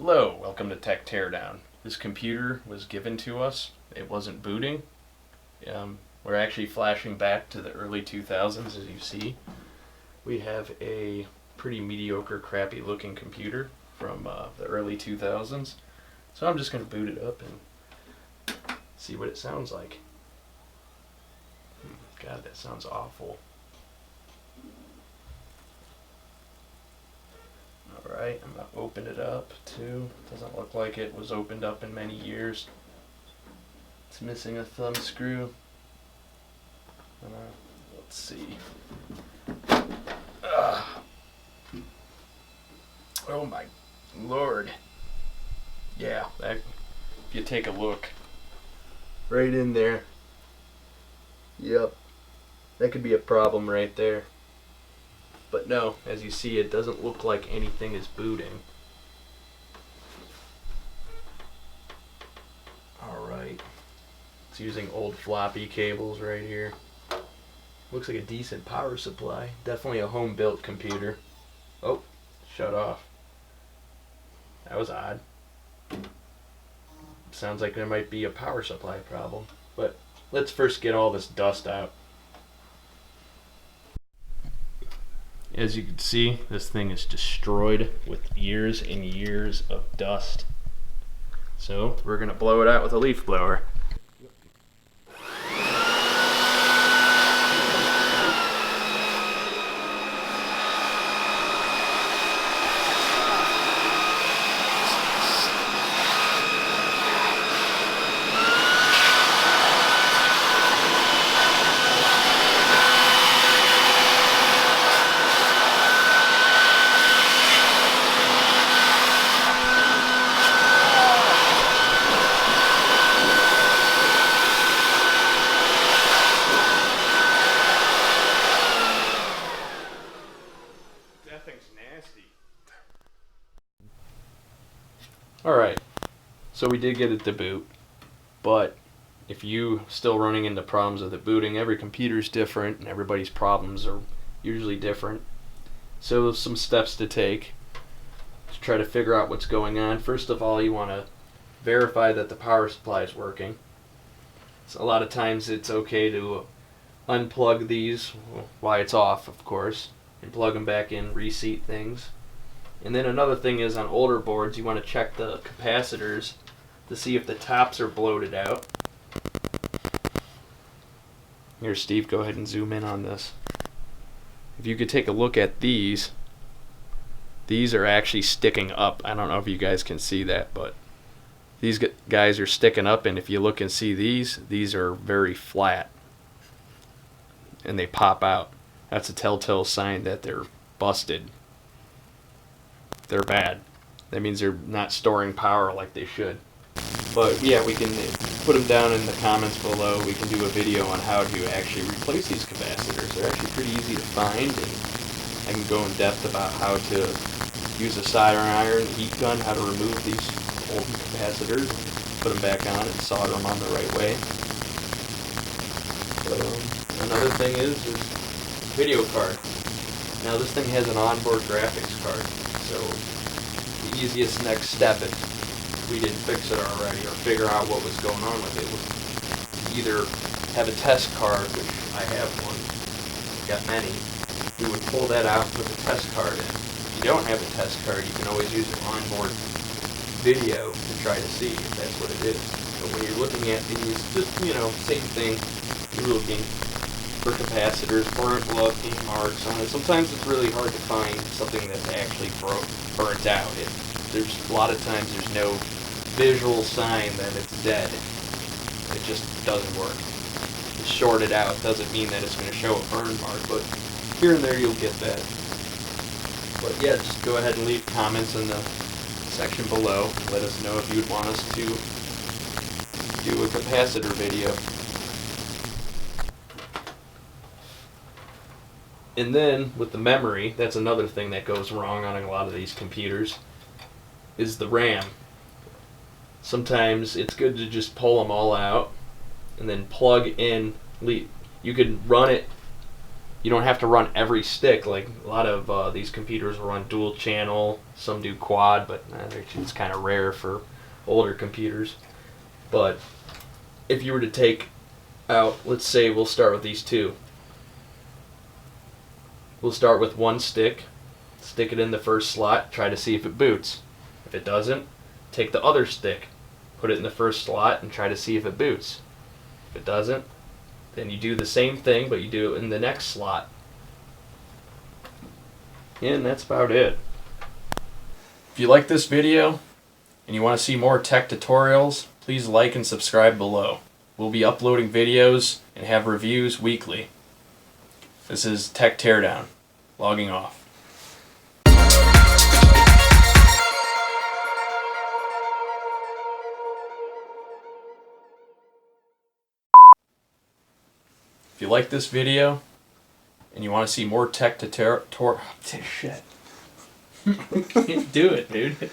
Hello, welcome to Tech Teardown. This computer was given to us. It wasn't booting. We're actually flashing back to the early 2000s, as you see. We have a pretty mediocre, crappy looking computer from the early 2000s. So I'm just going to boot it up and see what it sounds like. God, that sounds awful. Alright, I'm going to open it up too. Doesn't look like it was opened up in many years. It's missing a thumb screw. Let's see. Oh my lord. Yeah, if you take a look right in there. Yep. That could be a problem right there. But no, as you see, it doesn't look like anything is booting. Alright. It's using old floppy cables right here. Looks like a decent power supply. Definitely a home-built computer. Oh, shut off. That was odd. Sounds like there might be a power supply problem. But let's first get all this dust out. As you can see, this thing is destroyed with years and years of dust. So we're going to blow it out with a leaf blower. That thing's nasty. Alright, so we did get it to boot, but if you still running into problems with it booting, every computer's different and everybody's problems are usually different. So some steps to take to try to figure out what's going on. First of all, you want to verify that the power supply is working. So a lot of times it's okay to unplug these while it's off, of course, and plug them back in, reseat things. And then another thing is, on older boards, you want to check the capacitors to see if the tops are bloated out. Here, Steve, go ahead and zoom in on this. If you could take a look at these are actually sticking up. I don't know if you guys can see that, but these guys are sticking up, and if you look and see these are very flat and they pop out. That's a telltale sign that they're busted. They're bad. That means they're not storing power like they should. But yeah, we can put them down in the comments below. We can do a video on how to actually replace these capacitors. They're actually pretty easy to find, and I can go in depth about how to use a soldering iron, heat gun, how to remove these old capacitors, put them back on and solder them on the right way. Another thing is video card. Now this thing has an onboard graphics card, so the easiest next step, if we didn't fix it already or figure out what was going on with it, would either have a test card, which I have one, got many. We would pull that out and put the test card in. If you don't have a test card, you can always use an onboard video to try to see if that's what it is. But when you're looking at these, just, same thing, you're looking for capacitors, burnt looking marks on it. Sometimes it's really hard to find something that's actually burnt out. There's a lot of times there's no visual sign that it's dead. It just doesn't work. It's shorted out. Doesn't mean that it's going to show a burn mark, but here and there you'll get that. But yeah, just go ahead and leave comments in the section below. Let us know if you'd want us to do a capacitor video. And then with the memory, that's another thing that goes wrong on a lot of these computers, is the RAM. Sometimes it's good to just pull them all out and then plug in. You could run it You don't have to run every stick. Like a lot of these computers will run dual channel, some do quad, but it's kind of rare for older computers. But if you were to take out, let's say we'll start with these two. We'll start with one stick, stick it in the first slot, try to see if it boots. If it doesn't, take the other stick, put it in the first slot and try to see if it boots. If it doesn't, then you do the same thing, but you do it in the next slot. And that's about it. If you like this video and you want to see more tech tutorials, please like and subscribe below. We'll be uploading videos and have reviews weekly. This is Tech Teardown, logging off. If you like this video and you want to see more tech shit. Can't do it, dude.